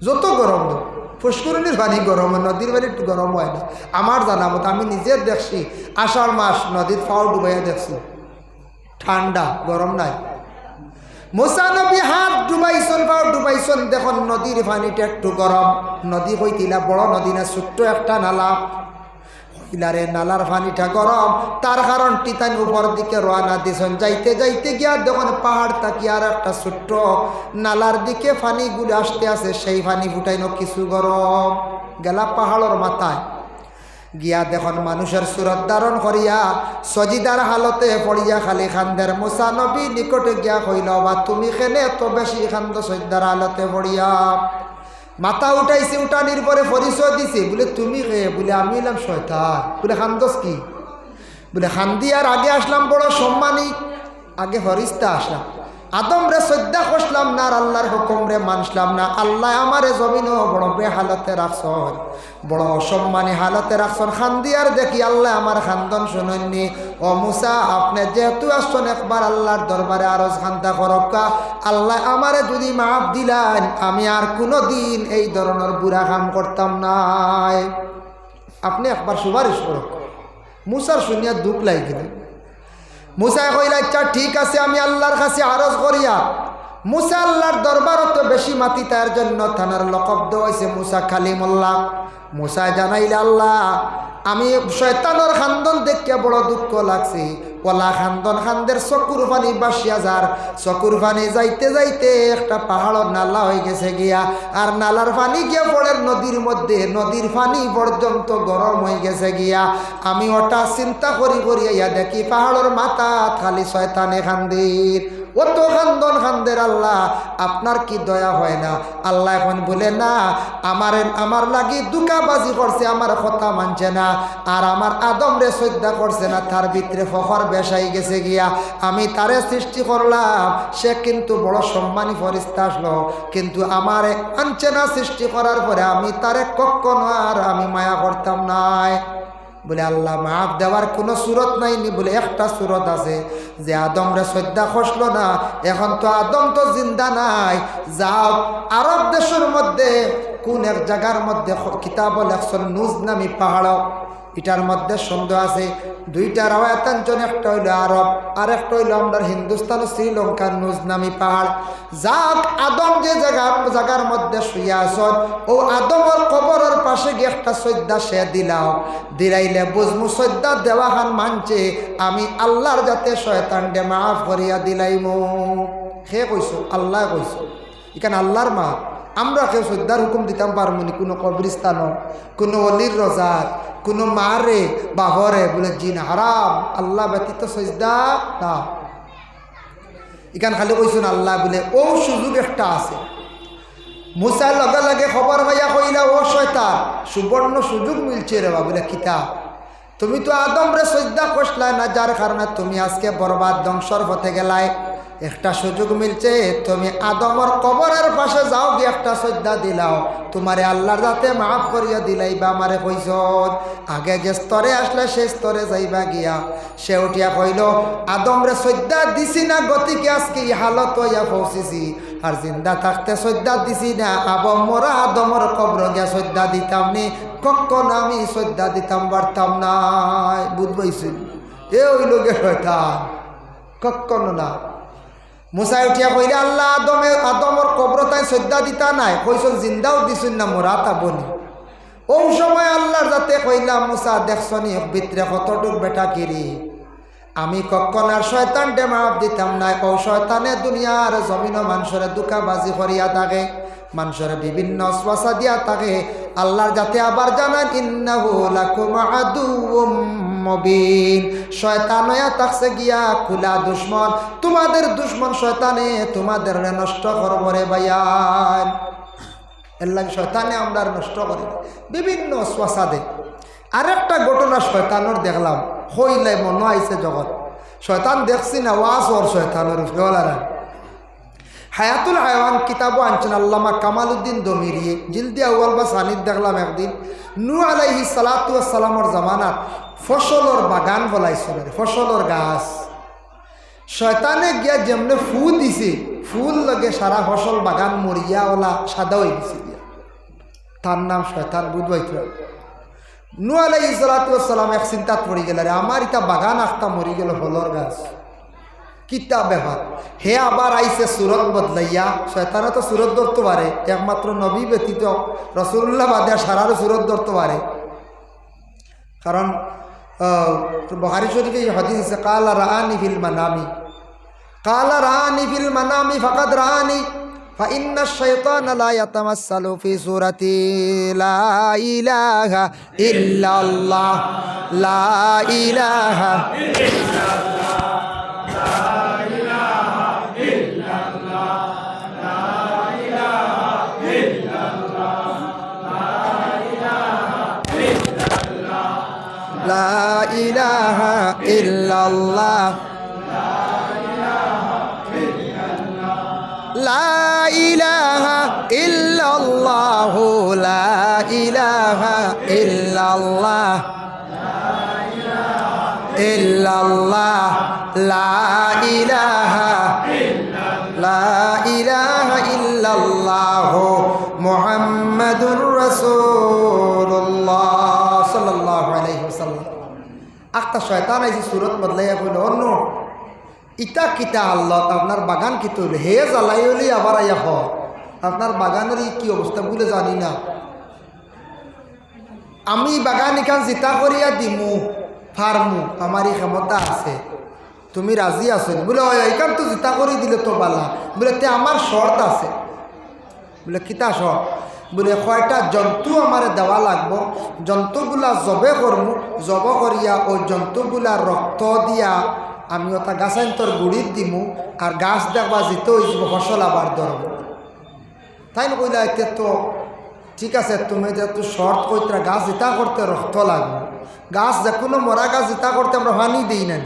যত গরম হোক। পুষ্করিণীর পানি গরম, নদীর পানি গরম হয় না আমার জানা মতো। আমি নিজে দেখছি, আষাঢ় মাস নদীর পাও ডুবাইয়া দেখছি, ঠান্ডা গরম নাই। মুসা নবী হাত ডুবাইছন, পাও ডুবাইছন, দেখুন নদীর পানিটা একটু গরম। নদী কইতিলা বড় নদী না, ছোট্ট একটা নালা কইলারে, নালার পানিটা গরম। তার কারণ টিতান উপর দিকে রওনা দিছেন, যাইতে যাইতে গিয়া দেখুন পাহাড় তাকি আর একটা ছোট্ট নালার দিকে পানিগুলো আসতে আছে, সেই পানি ফুটাইনো কিছু গরম। গেলা পাহাড়ের মাথায় গিয়া দেখুন মানুষের সুরত ধারণ করিয়া সজিদার হালতে পড়িয়া খালি খান্দের। মুসা নবী নিকটে গিয়া কইল, বা তুমি খেলে এত বেশি খান্দ সজিদার হালতে পড়িয়া? মাথা উঠাইছে, উঠানির পরে পরিচয় দিছে, বলে তুমি কে? বলে আমি এলাম শয়তান। বলে খান্দস কি? বলে খান্দিয়ার আগে আসলাম বড় সম্মানী, আগে ফরিস্তা আসলাম, আদম রে শ্রদ্ধা করলাম না, আর আল্লাহর হুকুম রে মানলাম না। আল্লাহ আমারে জমিনও বড় বেহালতে রাখছন, বড় অসম্মানী হালতে রাখছন। খান্দিয়ার দেখি আল্লাহ আমার খান্দন শুনেননি। ও মুসা, আপনি যেহেতু আসছেন একবার আল্লাহর দরবারে আরজ খান্দা করক্কা, আল্লাহ আমারে যদি মাফ দিলেন আমি আর কোনো দিন এই ধরনের বুড়া কাম করতাম নাই। আপনি একবার সুপারিশ করক। মুসার শুনিয়া দুঃখ লাগিল। মুসা কইলা, আচ্ছা ঠিক আছে, আমি আল্লাহর কাছে আরজ করিয়া। মুসা আল্লাহর দরবারত বেশি মাতি, তার জন্য থানার লকব দেওয়াইছে মুসা কালিমুল্লাহ। মুসা জানাইলে, আল্লাহ আমি শয়তানের খান্দন দেখিয়া বড় দুঃখ লাগছে। ওলা খান্দন খান্দের চকুর পানি বাসিয়া যার, চকুর পানি যাইতে যাইতে একটা পাহাড়ের নালা হয়ে গেছে গিয়া, আর নালার পানি গিয়া পড়ে নদীর মধ্যে, নদীর পানি পর্যন্ত গরম হয়ে গেছে গিয়া। আমি ওটা চিন্তা করি করিয়া দেখি পাহাড়ের মাথা খালি শয়তানে খান্দির, অত খান্দন খান্দের। আল্লাহ আপনার কি দয়া হয় না? আল্লাহ এখন বলে, না আমার লাগি দুকাবাজি করছে, আমার কথা মানছে না, আর আমার আদম রে শ্রদ্ধা করছে না, তার ভিতরে ফখর বেসাই গেছে গিয়া। আমি তারে সৃষ্টি করলাম, সে কিন্তু বড় সম্মানী ফরিস্তা আসলো, কিন্তু আমার আনছে না সৃষ্টি করার পরে আমি তারে কখনো আর আমি মায়া করতাম নাই। বলে আল্লাহ মাফ দেওয়ার কোনো সুরত নাইনি? বলে একটা সুরত আছে, যে আদম রে শ্রদ্ধা খসলো না, এখন তো আদম তো জিন্দা নাই। যাও আরব দেশের মধ্যে কোন এক জায়গার মধ্যে কিতাব লেখছেন নুজ নামি পাহাড়, এটার মধ্যে সন্দেহ আছে। দুইটা রাওয়ায়াতাঞ্চন, একটা হইল আরব আর একটা হইল আমরা হিন্দুস্তান শ্রীলঙ্কার নুজ নামি পাহাড়। যাক আদম যে জায়গার মধ্যে শুয়ে আসন, ও আদমের কবরের পাশে গিয়ে একটা শ্রদ্ধা সে দিলাইলে বুঝমু শ্রদ্ধা দেওয়া খান মানছে, আমি আল্লাহর যাতে শয়তানকে মাফ করিয়া দিলাইমু। সে কইস, আল্লাহ কইস, এখানে আল্লাহর মা। আমরা কেউ শ্রদ্ধার হুকুম দিতাম পারমনি কোনো কবরিস্তানও, কোনো অলির রোজার, কোনো মারে বাহরে? বলে জিন হারাম, আল্লাহ ব্যতীত শ্রদ্ধা না। এখান খালি কইসুন আল্লাহ বলে। ও সুযোগ একটা আছে। মুসার লগে লগে খবর ভাইয়া কইলা, ও শয়তান সুবর্ণ সুযোগ মিলছে রে বাবুলে কিতা তুমি তো আদমরে সজদা করছলাই না, যার কারণে তুমি আজকে বরবাদ ধ্বংসর পথে গেলাই। একটা সুযোগ মিলছে, তুমি আদমর কবরের পাশে যাও গিয়ে একটা সজদা দিলাও, তোমারে আল্লাহর যাতে মাফ করিয়া দিলাই বা আমারে কইস আগে যে স্তরে আসলে সেই স্তরে যাইবা গিয়া। সে উঠিয়া কইল আদমরে সজদা দিছি না গতিকে আজকে এই হালত হইয়া পৌঁছিছি, আর জিন্দা থাকতে সজদা দিছি না মরা আদমর কবর গিয়া সজদা দিতাম নি, কখন আমি সজদা দিতাম পারতাম না। বুঝবাইছিল এ হইল গে শয়তান, কখনো না। মুসাই উঠিয়া কইলে আল্লাহ আদমর কবর তাই সজদা দিতা নাই, কইসন জিন্দাও দিছুন না মোরা তা বনি। ও সময় আল্লাহর যাতে কইলাম মুসা দেখছনি ভিতরে কতটুক বেটা কিরি, আমি কখন আর শয়তান মাফ দিতাম না। ও শয়তানে দুনিয়ার জমিন মানুষের দুকাবাজি করিয়া থাকে, মানুষের বিভিন্ন অশ্বাসা দিয়া থাকে। আল্লাহর যাতে আবার জানান ইন্নাহু লাকুম আদুউম মুবিন, শয়তান হইয়া থাকছে গিয়া খুলা দুশ্মন, তোমাদের দুশ্মন শয়তানে তোমাদের নষ্ট করব রে ভাইয়ান। এর লাগে শয়তানে আমরা নষ্ট করি বিভিন্ন অশ্বাসা দে। আরেকটা ঘটনা শয়তানোর দেখলাম, হইলে মনে আইছে জগৎ শয়তান দেখছি না ওয়াজ ওর শয়তানোর ফেওয়ালারা। হায়াতুল হায়াওয়ান কিতাবও আনছেন আল্লামা কামালউদ্দিন দমিরি, জিলদি আউয়াল বা সানিদ দেখলাম একদিন নূহ আলাইহিস সালাতু ওয়াস সালামর জামানাত ফসলর বাগান বলাইছিল, ফসলর গাছ। শয়তানে গিয়া যেমনে ফু দিছে, ফুল লগে সারা ফসল বাগান মরিয়া ওলা সাদা হয়ে গেছে, তার নাম শয়তান। বুঝবাইতে নূহ আলাইহিস সালাতু ওয়াস সালাম এক চিন্তাত পড়ি গেল, রে আমার ইটা বাগান আখতা মরি গেল ফলর গাছ, কিতা ব্যাপার। হে আবার আইসে সুরত বদলাইয়া, শয়তানে তো সুরত ধরতে পারে, একমাত্র নবী ব্যতীত রাসূলুল্লাহ বাদে সারারও সুরত ধরতে পারে। কারণ বুখারী শরীফে এই হাদিস আছে কালা রাআনি ফিল মানামি, কালা রাআনি ফিল মানামি ফাকাদ রাআনি ফাইন্না শাইতানা লা ইয়াতামাসসালু ফি সূরাতি লা ইলাহা ইল্লাল্লাহ লা ইলাহা ইল্লাল্লাহ লা ইলাহা ইল্লাল্লাহ লা ইলাহা ইল্লাল্লাহ লা ইলাহা ইল্লাল্লাহ ইল্লাল্লাহ লা ইলাহা ইল্লাল্লাহ মুহাম্মাদুর রাসূলুল্লাহ সাল্লাল্লাহু আলাইহি ওয়াসাল্লাম। আখতা শয়তান আইছে সুরত বদলাইয়া কইল অন্য ইটা কিতা আল্লাহ আপনার বাগান কি তৈরি হে জ্বালাই হলি আবার আইয়া হ আপনার বাগানের কি অবস্থা বলে জানি না, আমি বাগান এখান জিতা করিয়া দিমু ফার্মু, আমার এই ক্ষমতা আছে, তুমি রাজি আছো? বলে এখান তো জিতা করে দিলে তো বালা। বলে তে আমার শর্ত আছে। বলে কিতা শর্ত? বলে কয়টা জন্তু আমার দেওয়া লাগবো, জন্তুগুলা জবে করমু, জব করিয়া ওই জন্তুগুলা রক্ত দিয়া আমি ওটা গাছান্তর গুড়ির দিমু, আর গাছ দেখবা যেতে ওই ফসল আবার ধরব। তাই না কইলা এতে তো ঠিক আছে, তুমি যেহেতু শর্ত কইতরা গাছ জিতা করতে রক্ত লাগবে, গাছ যে কোনো মরা গাছ জিতা করতে আমরা পানি দিই না।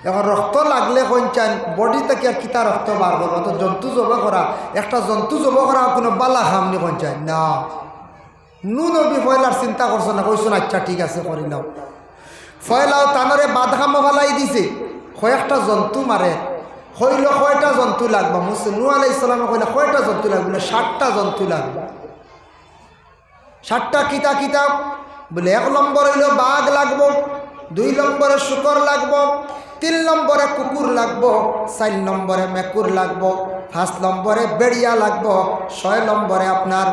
এখন রক্ত লাগলে কইচান বডি থেকে আর কিতা রক্ত বার করবো, তো জন্তু জব করা, একটা জন্তু জব করা কোনো বালা খামনি কইচান না। নবী ফয়লার চিন্তা করছো না, কইছো আচ্ছা ঠিক আছে করিলাম। ফয়লাও তানরে বাদখামো ফালাই দিছে, কয়েকটা জন্তু মারে, হইল কয়টা জন্তু লাগবে? নূহ আলাইহিস সালামে কইলা কয়টা জন্তু লাগবে? বলে 60টা জন্তু লাগবে। 60টা কিতা কিতাব? বলে 1 নম্বর হইল বাঘ লাগবো, 2 নম্বরে শুকর লাগবো, 3 নম্বরে কুকুর লাগবো, 4 নম্বরে মেকুর লাগবো, 5 নম্বরে বেড়িয়া লাগবো, 6 নম্বরে আপনার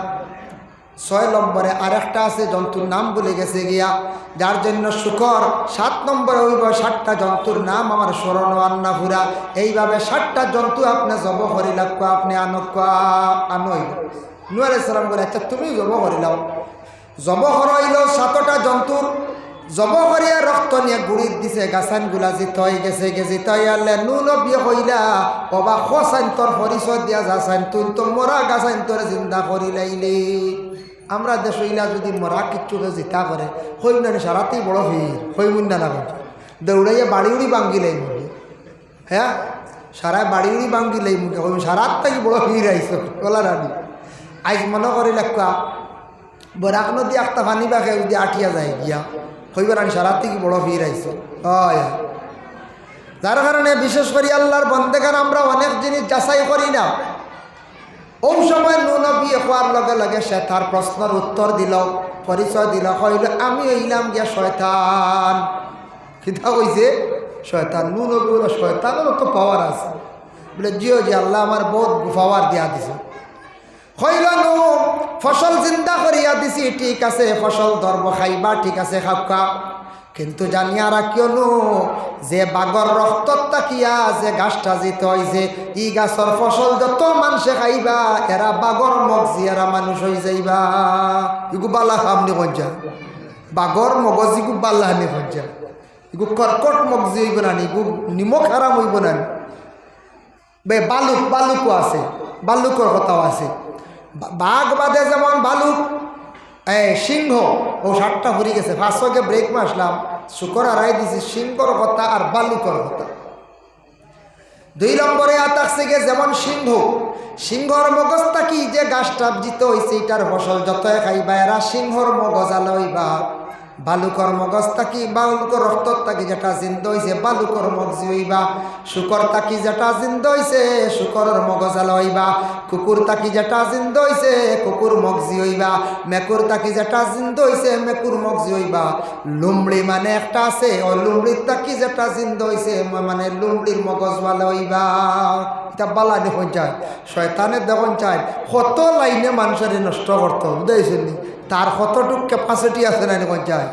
6 নম্বরে আরেকটা আছে জন্তুর নাম ভুলে গেছে গিয়া, যার জন্য শুকর। 7 নম্বরে হইব 60টা জন্তুর নাম আমার স্মরণ আন্না ফুরা। এইভাবে 60টা জন্তু আপনি জব করি লাগবো, আপনি আনই। নূহ আলাইহিস সালাম বলে আচ্ছা তুমি জব করিলাম। জব করাইল 7টা জন্তুর, জব করিয়া রক্ত নিয়ে গুড়ির দিছে, গাছানগুলা জিত হয়ে গেছে, জিতাই আনলে নূহ নবী কইলা অবা খসাইন্তর পরিচয় দিয়া যাচাইন তুই তো মরা গাছাইন্তর জিন্দা করিলাইলি। আমরা দেশ ইলা যদি মরা কিচ্ছুকে জিতা করে হইম না সারাতেই বড় ভিড় হইমুন না দৌড়াইয়া বাড়ি উড়ি বাঙ্গিলাই মুখে হ্যাঁ সারায় বাড়ি উড়ি বাঙ্গিলাই মুখে হইম সারাত থেকে বড় ভিড় আইস বলা রানি আইস মনে করি লেখা বরাক নদী একটা পানি বাখে যদি আঠিয়া যায় গিয়া হইবার আনি সারাত থেকে বড় ভিড় আইস হয় যার কারণে বিশেষ করে আল্লাহর বন্দেগান আমরা অনেক জিনিস যাচাই করি না। ওই সময় নবী হওয়ার লগে লগে সে তার প্রশ্নের উত্তর দিল, পরিচয় দিল, কইল আমি হইলাম গিয়া শয়তান। কিতা কইছে? শয়তান। নবী বলে শয়তানেরও তো পাওয়ার আছে। বলে জিও জি আল্লাহ আমার বহুত পাওয়ার দিয়া দিছে। কইল নু ফসল জিন্দা করিয়া দিছি, ঠিক আছে ফসল ধর্ম খাইবা, ঠিক আছে খাওয়া, কিন্তু জানিয়া রাখিও নো যে বাগর রক্তত তাকিয়া যে গাছটা জিতে হয়েছে ই গাছর ফসল যত মানুষে খাইবা এরা বাগর মগজি এরা মানুষ হয়ে যাইবা। ইগু বাল্লা খামনি কঞ্জা বাগর মগজ ইগু বাল্লা হানি কঞ্জা ইগু কর্কট মগজি হইব না, ইগু নিমখ হারাম হইব না। বে বালুক বালুকও আছে, বালুকর কথাও আছে। বাঘ বাদে যেমন বালুক, সিংহ ও 7টা ঘুরে গেছে। 500কে ব্রেক মারলাম, শুকর আড়াই দিছি সিংহর কথা আর বালুকর কথা। 2 নম্বরে আতাকছে গে যেমন সিংহ, সিংহর মগজটা কি যে গাছটা জিতে হয়েছে এটার ফসল যত খাইবা এরা সিংহর মগজ আলো হইবা। বালুকর মগজ থাকি বালুকর রক্ত থাকি যেটা জিন্দ হয়েছে বালুকর মগজি হইবা। শুকর থাকি যেটা জিন্দ হয়েছে শুকরের মগজ আলো হইবা। কুকুর থাকি যেটা জিন্দ হয়েছে কুকুর মগজি হইবা। মেকুর থাকি যেটা জিন্দ হয়েছে মেকুর মগজি হইবা। লুমড়ি মানে একটা আছে, ও লুমড়ির থাকি যেটা জিন্দ হয়েছে মানে লুমড়ির মগজ ভালো হইবা। এটা বালা দেখুন চায় শয়তানের দেখুন চায় কত লাইনে মানুষের নষ্ট করতে বুঝাইছেন, তার কতটুক ক্যাপাসিটি আছে না দেখুন চায়।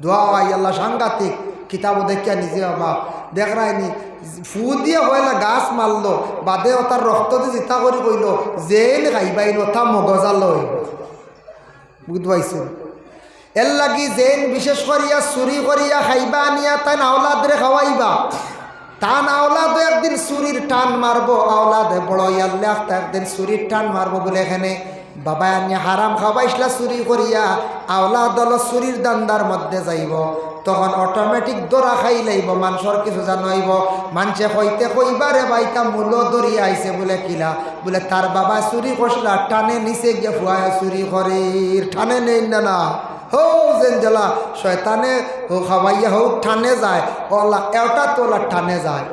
দোয়া আল্লাহ সাংঘাতিক কিতাবও দেখিয়া নিজে অভাব দেখ রায়নি ফু দিয়ে হইলা গাছ মারলো বাদে ও তার রক্ত দিয়ে চিতা করে কইল জেল খাইবাইল ওটা মগজাল হইব। বুঝতে পাইছেন? এর লাগি জেন বিশেষ করিয়া চুরি করিয়া খাইবা আনিয়া তাই আওলাদরে খাওয়াইবা। টান আওলাদে একদিন চুরির টান মারবো, আওলাদে বড় ইয়াল্লে একদিন চুরির টান মারবো বলে এখানে বাবা আনিয়া হারাম খাওয়াইসলা চুরি করিয়া আওলাদ হলো চুরির দান্দার মধ্যে যাইব, তখন অটোমেটিক দৌড়া খাই লাইব। মানুষের কিছু জানাইব, মানুষে কইতে কইবারে বাইতা মূল দরিয়া আইছে বলে কিলা বলে তার বাবা চুরি করছিলা টানে নিচে গিয়ে ফুয়ায় চুরি করে টানে নেই না হো যেন জ্বালা শয়তানে হো খাওয়াইয়া হোক টানে যায় ওলা এটা তোলা টানে যায়।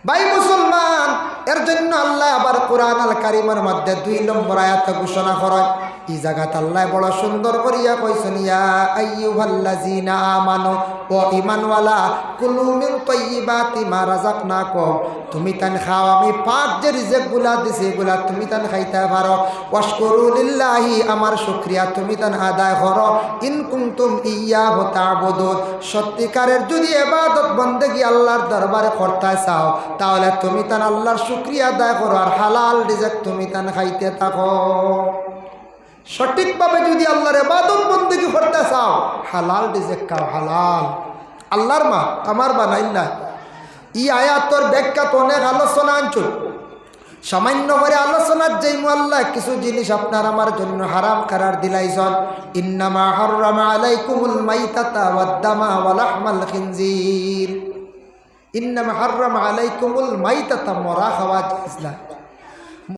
ভাই মুসলমান, এর জন্য আল্লাহ আবার কোরআন আল কারিমের মধ্যে 2 নম্বর আয়াত ঘোষণা করেন। এই জায়গাতে আল্লাহ বড় সুন্দর করিয়া কইছেন ইয়া আইয়ুহাল্লাযিনা আমানু ও ঈমানওয়ালা কুলু মিন তাইয়্যিবাতি মা রাযাকনাকুম, তুমি তান খাও আমি পাক যে রিজিকগুলা দিছি এগুলা তুমি তান খাইতে পারো। ওয়াশকুরু লিল্লাহি, আমার শুকরিয়া তুমি তান আদায় করো। ইন কুনতুম ইয়্যাহু তা'বুদুন, সত্যিকারের যদি ইবাদত বন্দেগী আল্লাহর দরবারে করতে চাও তাহলে তুমি তান আল্লাহর শুকরিয়া আদায় করো আর হালাল রিজিক তুমি তান খাইতে থাকো। সঠিকভাবে যদি আল্লাহর ইবাদত বন্দেগী করতে চাও হালাল রিজিক খাও, হালাল আল্লাহর মা আমার বানাইল না। এই আয়াতর ব্যাখ্যা তো অনেক আলোচনা আনছো, সামান্য করে আলোচনার যেই আল্লাহ কিছু জিনিস আপনার আমার জন্য হারাম করার দিলাইছেন। ইন্নামা হাররামা আলাইকুমুল মাইতাতা ওয়াদ-দামা ওয়া লাহমাল খিনজির। ইন্নামা হাররামা আলাইকুমুল মাইতাতা, মরা খাওয়া ইসলাম